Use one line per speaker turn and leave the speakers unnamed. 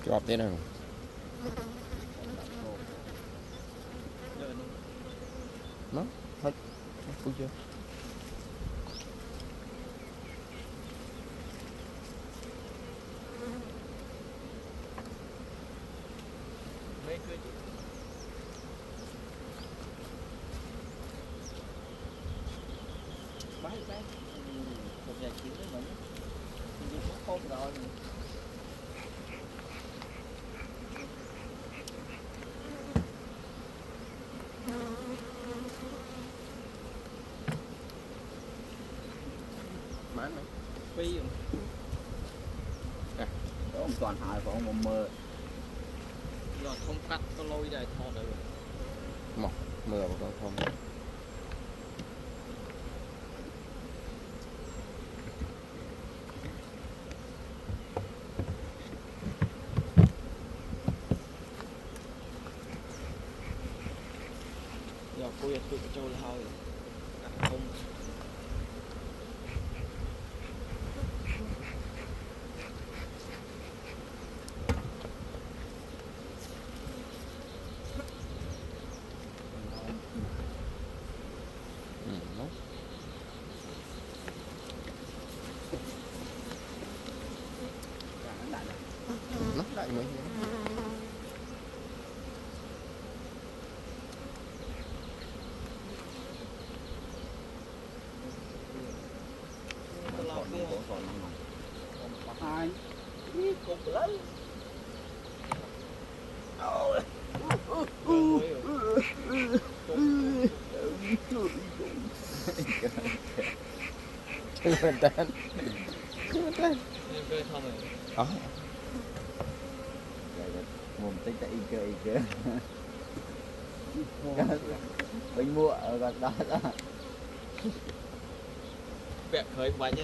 chọp thế nào nó hết cũng chưa
bái cái một nhà chiến với mình đi cũng khôn rồi
mát này
phi
à
đó ông toàn hại của ông mơ giờ không cắt có lôi đây thò được
mọc mưa mà con không
giờ cô ấy tụi châu là hơi không
nó nó lại mới
hai cục lớn
bên tên đó
mồm tích tại y cơ mình mua ở gần đó đó vẹt khởi bánh chứ